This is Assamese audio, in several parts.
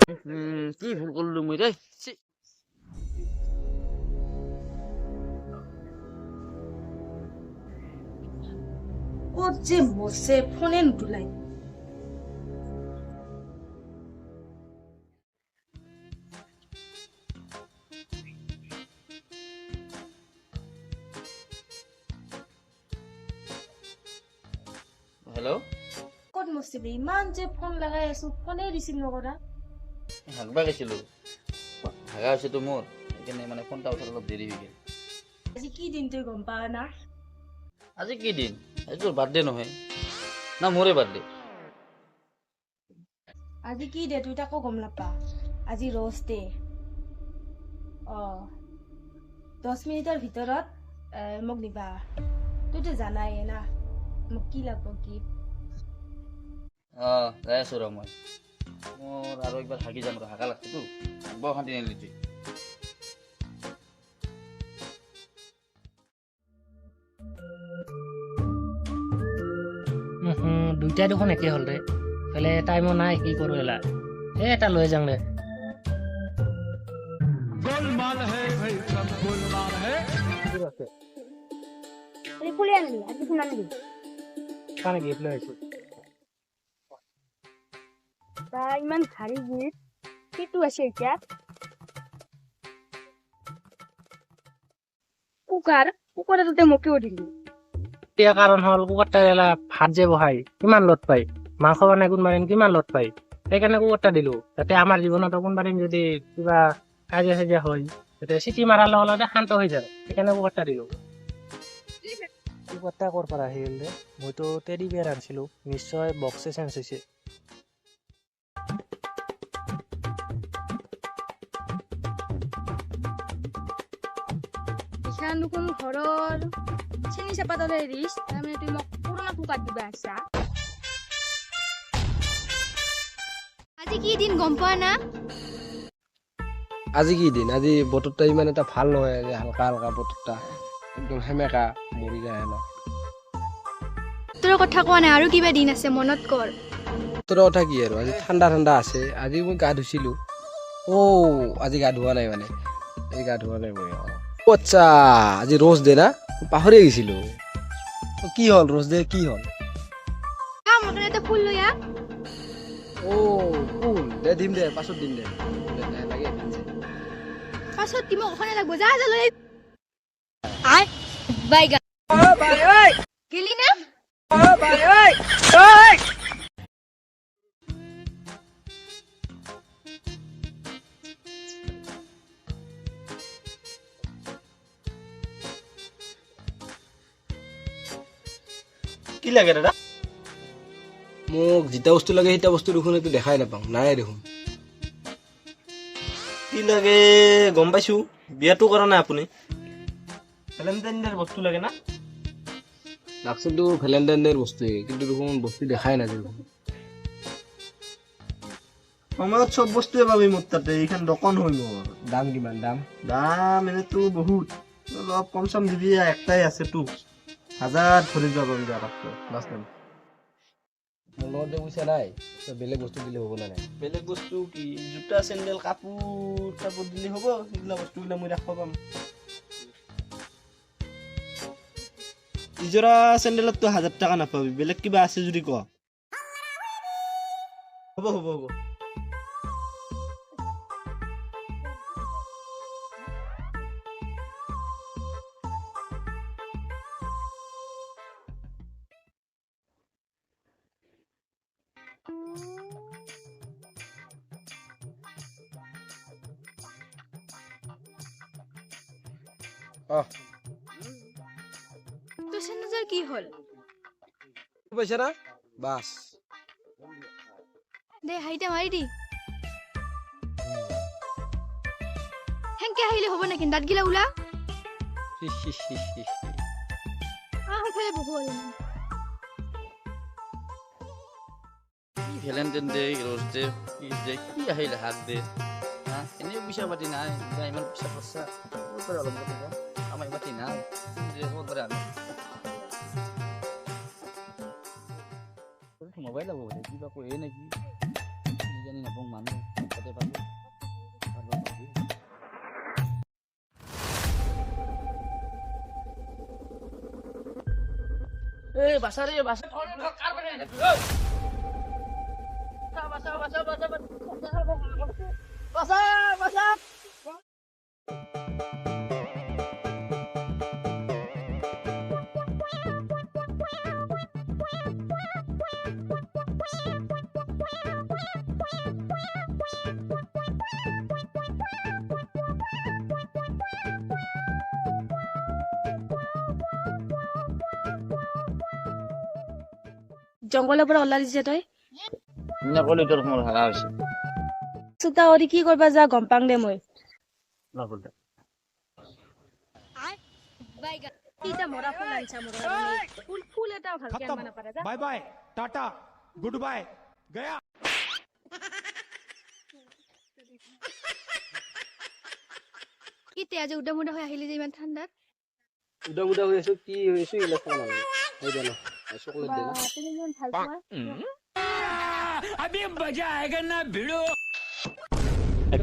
কি ভুল করলু মুই রে ক'ত যে মছে ফোনে নুঠুলাই। হেল্ল' ক'ত মচিবি ইমান যে ফোন লগাই আছো ফোনে ৰিচিভ নকৰা। হাগবা গেছিলো হাগা হৈছেতো মোৰ সেইকাৰণে মানে ফোনটা উঠাত অলপ দেৰি হৈ গ'ল। আজি কি দিন তই গম পাৱ না? আজি কি দিন? আজি তোৰ বাৰ্থডে নহয় না মোৰে বাৰ্থডে? আজি কি দে তুই তাকো গম নাপা? আজি ৰ'জ ডে। 10 মিনিটৰ ভিতৰত মোক দিবা। তইতো জানাই না মোক কি লাগব কি। যাই আছো ৰ মই মোৰ আৰু একবাৰ হাগি যাম ৰ হাগা লাগছেতো বৰ অশান্তি নিলিটি। দুইটাই দেখোন একে হ'ল ৰে ফেলে টাইমো নাই কি কৰো এলা এটা লৈ যাং ৰে ফুলি আনিবি আর কিছু আনিবি কানে গিফট লৈ আহিছো তা ইমান ভারী গিফট কিটো আছে এটা কুকার তাতে মুখে উঠিলি এতিয়া কাৰণ হ'ল কুকুৰটা এলা ভাত যে বহাই কিমান লোট পায় মাংস বনাই কোনবাদিন কিমান লোট পায় সেইকাৰণে কুকুৰটা দিলো যাতে আমাৰ জীৱনত কোনবাদিন যদি কিবা কাজিয়া চাজিয়া হয় যাতে চিটি মাৰাৰ লগে লগে শান্ত হৈ যায় সেইকাৰণে কুকুৰটা দিলো কুকুৰটা ক'ৰ পৰা আহিল ৰে মইতো টেডি বিয়াৰ আনিছিলো নিশ্চয় বক্সে চেঞ্জ হৈছে ইখান দেখোন ঘৰৰ চেনি চাপাতলে এৰিছ তাৰমানে তুই মোক পুৰণা কুকাৰ দিবা আছা আজি কি দিন গম পোৱা না আজি কি দিন আজি বতৰটা ইমান এটা ভাল নহয় আজি হালকা হালকা বতৰটা একদম সেমেকা মৰি যায় না তোৰ কথা কোৱা নাই আৰু কিবা দিন আছে মনত কৰ বতৰৰ কথা কি আৰু আজি ঠাণ্ডা ঠাণ্ডা আছে আজি মই গা ধুইছিলো আজি গা ধোৱা নাই মানে আজি গা ধোৱা নাই মই আচ্ছা আজি ৰ'জ দে না পাহৰি গৈছিলো কি হ'ল ৰ'জ দে কি হ'ল মোৰ কাৰণে এটা ফুল লৈ আহ ফুল দে দিম দে পাছত দিম দে লাগে পাছত তুমি ওখানে লাগবো যা যা লৈ আই বাইগা গেলি না কি লাগে দাদা মোক যেটা বস্তু লাগে সেইটা বস্তু দেখোন একটু দেখাই নাপাওঁ নাই দেখোন কি লাগে গম পাইছো বিয়াটো কৰা নাই আপুনি ভেলেণ্টাইন ডেৰ বস্তু লাগে না লাগছেতো ভেলেণ্টাইন ডেৰ বস্তুৱে কিন্তু দেখোন বস্তু দেখাই নাযায় সময়ত চব বস্তুৱে পাবি মোৰ তাতে এইখন দোকান হয় মোৰ দাম কিমান দাম দাম এনেতো বহুত অলপ কম চম দিবি একটাই আছেতো 1000 ধৰি যাব পাবি লাষ্ট টাইম মোৰ লগত যে পইচা নাই বেলেগ বস্তু দিলে হ'ব না নাই বেলেগ বস্তু কি জোতা চেণ্ডেল কাপোৰ দিলে হ'ব সেইগিলা বস্তুবিলাক মই ৰাখিব পাম ইজোৰা চেণ্ডেলততো 1000 টকা নাপাবি বেলেগ কিবা আছে যদি ক হ'ব তোৰ চেণ্ডেলৰ কি হ'ল পইচা না বাস দে হাইটা মাৰি দি হেংকে আহিলে হ'ব নেকি দাঁত গিলা ওলা সেইফালে বহু ভেলেণ্টাইন ডে ৰ'জ ডে পিচ ডে কি আহিলে হাক দে এনেই পইচা পাতি নাই ইমান পইচা খৰচা অলপ আমাৰ পাতি নাই মোবাইল ল'ব কিবা কয়ে নেকি জানি নাপাওঁ মানুহ তাতে পালোঁ এই বাসা রে বাসা জংঘলৰ পৰা ওলাই দিছে তই নকলি তোৰ মোৰ হাৰা হৈছে চোতা কৰি কি কৰবা যা গম পাং দে মই তিতা মৰা ফুল আনিছা মোৰ কাৰণে। ফুল এটাও ভালকে আনিব নাপাৰা যা। Bye bye tata goodbye गया এতিয়া আজি উদা মুদা হৈ আহিলি যে ইমান ঠাণ্ডাত। উদা উদা হৈ আছো কি হৈ আছো এইবিলাক কোৱা নালাগে হৈ জানো চকলেট দে না তুমি ইমান ভাল পোৱা।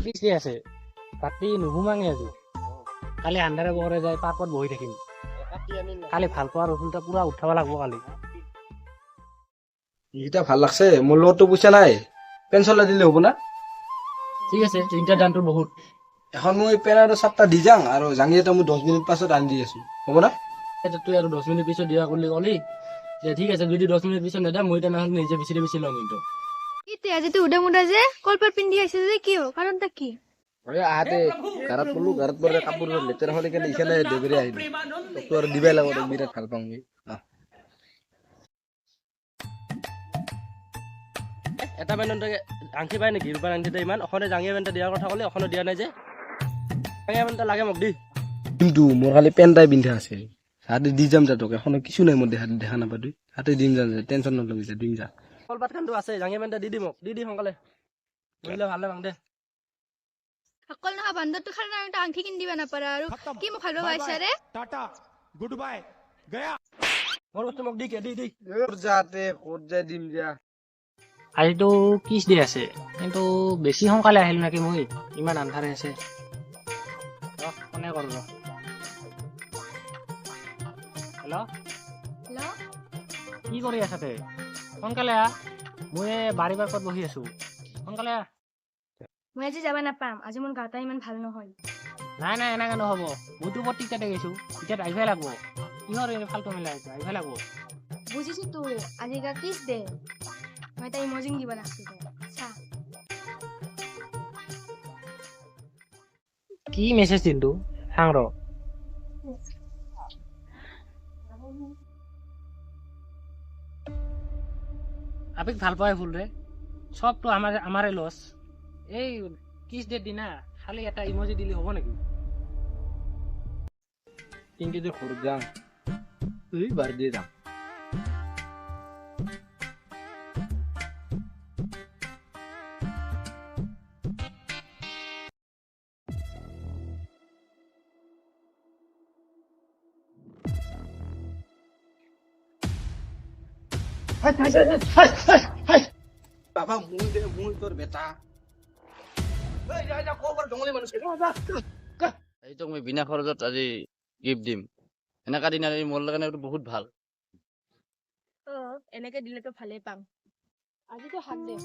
পিছে আছে ৰাতি নুঘুমাঙে আজি কালি আন্ধাৰে বহৰে যায় পাৰ্কত বহি থাকিম কালি ভাল পোৱা ৰচুলটা পুৰা উঠাব লাগব কালি এইকেইটা ভাল লাগছে মোৰ লগততো পইচা নাই পেঞ্চন দিলে হ'ব না ঠিক আছে তিনিটা দামটো বহুত এখন মই পেন আৰু চাপটা দি যাওঁ আৰু জাঙি এটা মই 10 মিনিট পাছত আনি দি আছো হ'ব না এতিয়া তুই আৰু 10 মিনিট পিছত দিয়া কৰিলি কলি যে ঠিক আছে যদি 10 মিনিট পিছত নেদা মই তেনেহ'লে নিজে বেছি ল'ম কিন্তু এতিয়া আজি উদা মুদা যে কলপাত পিন্ধি আহিছে যে কিয় কাৰণটা কি? আহাতে ঘৰত পৰলো ঘৰত পৰে কাপোৰ লেতেৰা হ'লে কেনে ইখানে দেবেৰে আহিলো তোকতো আৰু দিবাই লাগিব বিৰাট ভাল পাওঁ মই এটা পেণ্টে আংঠি পায় নেকি ৰূপাৰ আংঠিতে ইমান অখনে জাঙিয়া পেণ্টে দিয়াৰ কথা ক'লে অখনে দিয়া নাই যে জাঙিয়া পেণ্টে লাগে মোক দি কিন্তু মোৰ খালি পেণ্টাই পিন্ধা আছে হাতে দি যাম যা তোক এখন কিছু নাই মোৰ দেহাত দেখা নাপা তুই হাতে দিম যা টেনচন নলবি যা দিম যা কলপাত খানটো আছে জাঙিয়া পেণ্টে দি মোক দি সোনকালে মৰিলে ভালে পাং দে অকল নহয় বান্দৰটো খালে না এটা আংঠি কিনি দিবা নাপাৰা আৰু কি মোক ভাল পাইছা ৰে टाटा गुड बाय गया মোৰ বস্তু মোক দি যাতে ক'ত যায় দিম যা আজিতো কিছ ডে আছে কিন্তু বেছি সোনকালে আহিল নেকি মই ইমান আন্ধাৰে আছে কোনে কৰিব হেল্ল' হেল্ল' কি কৰি আছা তই সোনকালে আহ মই বাৰী পাৰ্কত বহি আছো সোনকালে আহ মই আজি যাব নাপাম আজি মোৰ গাটা ইমান ভাল নহয় নাই নাই এনেকে নহ'ব মইতো বৰ টিকটাতে গৈছো টিকেট আহিবই লাগব কিহৰ ফাল্টু মিলাই আছে আহিবই লাগব বুজিছো তো আজি গা কিছ দে মই তাই ইমজিং দিব লাগছিল চা কি মেছেজ দিনটো চাং ৰ আপিক ভাল পাই ফুল ৰে সবটো আমাৰে লছ এই কিছ ডেট দিনা খালি এটা ইমজি দিলে হ'ব নেকি কিন্তু যে ঘৰত যাম তুই বাঢ়ি দিয়ে যাম বাবা মই তোৰ বেটা এইটোক মই বিনা খৰচত আজি গিফ্ট দিম এনেকা দিন আজি মোৰ কাৰণে বহুত ভাল এনেকে দিলেতো ভালেই পাম আজিতো হাত দে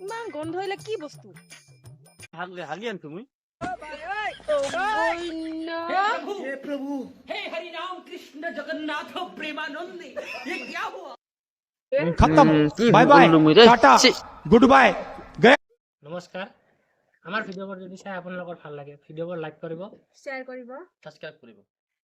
ইমান গন্ধ হলে কি বস্তু হাগি আনছো মই खत्म bye bye tata goodbye गया নমস্কাৰ আমাৰ ভিডিঅ'বোৰ যদি চাই আপোনালোকৰ ভাল লাগে ভিডিঅ'বোৰ লাইক কৰিব শ্বেয়াৰ কৰিব ছাবস্ক্ৰাইব কৰিব